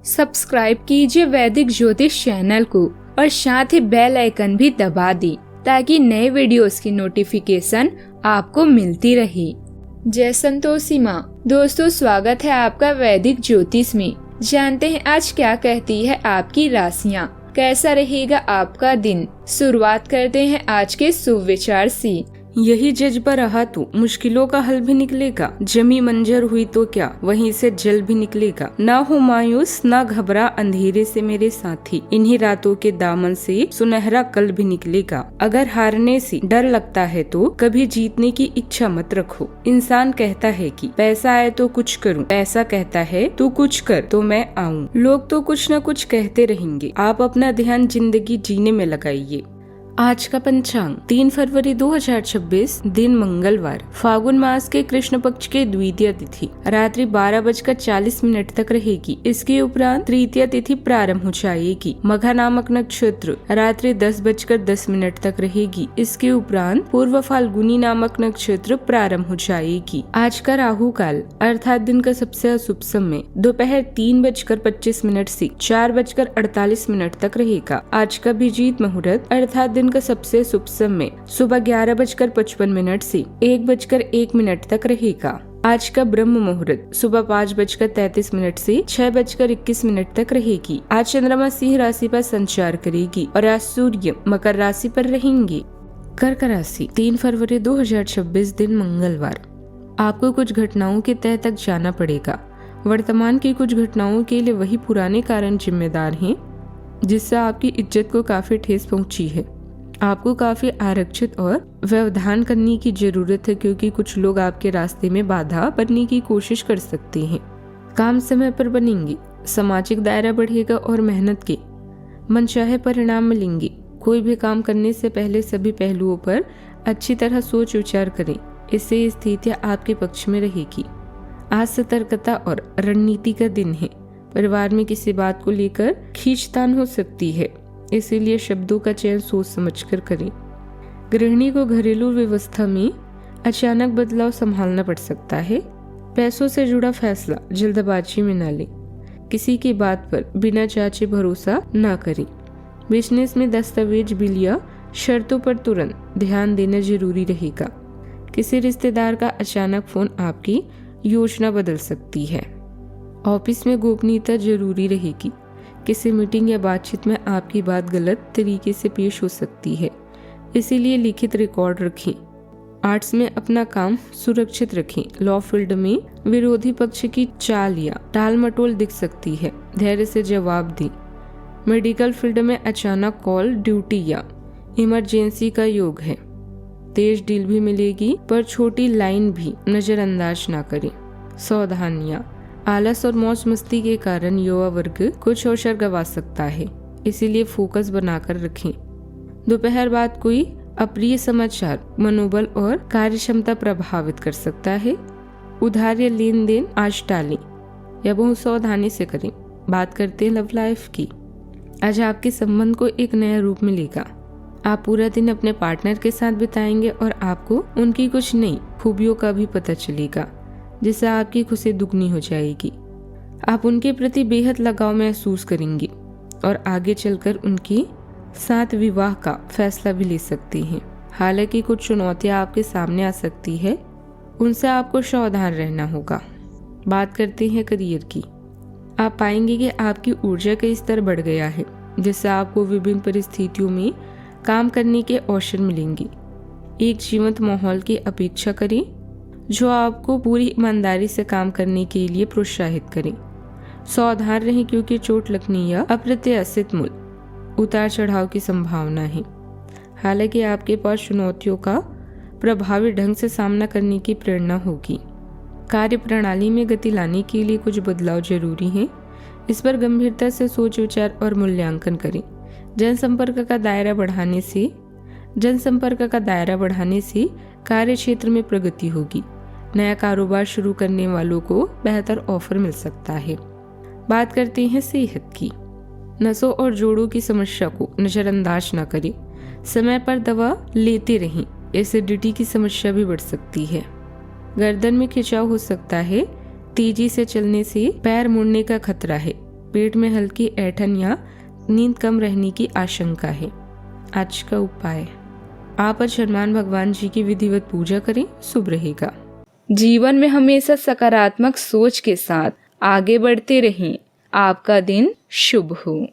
Subscribe कीजिए वैदिक ज्योतिष चैनल को और साथ ही बेल आइकन भी दबा दी ताकि नए वीडियोस की नोटिफिकेशन आपको मिलती रहे। जय संतोषी माँ। दोस्तों, स्वागत है आपका वैदिक ज्योतिष में। जानते हैं आज क्या कहती है आपकी राशियाँ, कैसा रहेगा आपका दिन। शुरुआत करते हैं आज के शुभ विचार से। यही जज्बा रहा तो मुश्किलों का हल भी निकलेगा। जमी मंजर हुई तो क्या, वहीं से जल भी निकलेगा। ना हो मायूस ना घबरा अंधेरे से मेरे साथी, इन्हीं रातों के दामन से सुनहरा कल भी निकलेगा। अगर हारने से डर लगता है तो कभी जीतने की इच्छा मत रखो। इंसान कहता है कि पैसा आए तो कुछ करूं, पैसा कहता है तू कुछ कर तो मैं आऊं। लोग तो कुछ न कुछ कहते रहेंगे, आप अपना ध्यान जिंदगी जीने में लगाइए। आज का पंचांग 3 फरवरी 2026, दिन मंगलवार, फागुन मास के कृष्ण पक्ष के द्वितीय तिथि रात्रि 12:40 तक रहेगी। इसके उपरांत तृतीय तिथि प्रारंभ हो जाएगी। मघा नामक नक्षत्र रात्रि 10:10 तक रहेगी। इसके उपरांत पूर्व फाल्गुनी नामक नक्षत्र प्रारंभ हो जाएगी। आज का राहु काल अर्थात दिन का सबसे अशुभ समय दोपहर 3:25 से 4:48 तक रहेगा। आज का अभिजीत मुहूर्त अर्थात दिन का सबसे शुभ समय सुबह 11:55 से 1:01 तक रहेगा। आज का ब्रह्म मुहूर्त सुबह 5:33 से 6:21 तक रहेगी। आज चंद्रमा सिंह राशि पर संचार करेगी और आज सूर्य मकर राशि पर रहेंगे। कर्क राशि 3 फरवरी 2026, दिन मंगलवार, आपको कुछ घटनाओं के तह तक जाना पड़ेगा। वर्तमान की कुछ घटनाओं के लिए वही पुराने कारण जिम्मेदार हैं जिससे आपकी इज्जत को काफी ठेस पहुंची है। आपको काफी आरक्षित और व्यवधान करने की जरूरत है क्योंकि कुछ लोग आपके रास्ते में बाधा बनने की कोशिश कर सकते हैं। काम समय पर बनेंगे, सामाजिक दायरा बढ़ेगा और मेहनत के मनचाहे परिणाम मिलेंगे। कोई भी काम करने से पहले सभी पहलुओं पर अच्छी तरह सोच विचार करें, इससे स्थितियां आपके पक्ष में रहेगी। आज सतर्कता और रणनीति का दिन है। परिवार में किसी बात को लेकर खींचतान हो सकती है, इसीलिए शब्दों का चयन सोच समझकर करें। गृहिणी को घरेलू व्यवस्था में अचानक बदलाव संभालना पड़ सकता है। पैसों से जुड़ा फैसला जल्दबाजी में न लें। किसी की बात पर बिना जांचे भरोसा न करें। बिजनेस में दस्तावेज, बिल या शर्तों पर तुरंत ध्यान देना जरूरी रहेगा। किसी रिश्तेदार का अचानक फोन आपकी योजना बदल सकती है। ऑफिस में गोपनीयता जरूरी रहेगी। किसी मीटिंग या बातचीत में आपकी बात गलत तरीके से पेश हो सकती है, इसीलिए लिखित रिकॉर्ड रखें। आर्ट्स में अपना काम सुरक्षित रखें। लॉ फील्ड में विरोधी पक्ष की चाल या टाल मटोल दिख सकती है, धैर्य से जवाब दें। मेडिकल फील्ड में अचानक कॉल, ड्यूटी या इमरजेंसी का योग है। तेज डील भी मिलेगी पर छोटी लाइन भी नजरअंदाज ना करें। सावधानियां, आलस और मौज मस्ती के कारण युवा वर्ग कुछ अवसर गंवा सकता है, इसीलिए फोकस बनाकर रखें। दोपहर बाद कोई अप्रिय समाचार मनोबल और कार्यक्षमता प्रभावित कर सकता है। उधार या लेन देन आज टालें या बहुत सावधानी से करें। बात करते हैं लव लाइफ की। आज आपके संबंध को एक नया रूप मिलेगा। आप पूरा दिन अपने पार्टनर के साथ बिताएंगे और आपको उनकी कुछ नई खूबियों का भी पता चलेगा, जिससे आपकी खुशी दुगनी हो जाएगी। आप उनके प्रति बेहद लगाव महसूस करेंगे और आगे चलकर उनके साथ विवाह का फैसला भी ले सकते हैं। हालांकि कुछ चुनौतियां आपके सामने आ सकती है, उनसे आपको सावधान रहना होगा। बात करते हैं करियर की। आप पाएंगे कि आपकी ऊर्जा का स्तर बढ़ गया है, जिससे आपको विभिन्न परिस्थितियों में काम करने के अवसर मिलेंगे। एक जीवंत माहौल की अपेक्षा करें जो आपको पूरी ईमानदारी से काम करने के लिए प्रोत्साहित करें। सावधान रहें क्योंकि चोट लगने या अप्रत्याशित मूल्य उतार चढ़ाव की संभावना है। हालांकि आपके पास चुनौतियों का प्रभावी ढंग से सामना करने की प्रेरणा होगी। कार्य प्रणाली में गति लाने के लिए कुछ बदलाव जरूरी हैं। इस पर गंभीरता से सोच विचार और मूल्यांकन करें। जनसंपर्क का दायरा बढ़ाने से कार्य क्षेत्र में प्रगति होगी। नया कारोबार शुरू करने वालों को बेहतर ऑफर मिल सकता है। बात करते हैं सेहत की। नसों और जोड़ों की समस्या को नजरअंदाज न करें। समय पर दवा लेते रहें, एसिडिटी की समस्या भी बढ़ सकती है। गर्दन में खिंचाव हो सकता है। तेजी से चलने से पैर मुड़ने का खतरा है, पेट में हल्की ऐंठन या नींद कम रहने की आशंका है। आज का उपाय, आप आज हनुमान भगवान जी की विधिवत पूजा करें, शुभ रहेगा। जीवन में हमेशा सकारात्मक सोच के साथ आगे बढ़ते रहें। आपका दिन शुभ हो।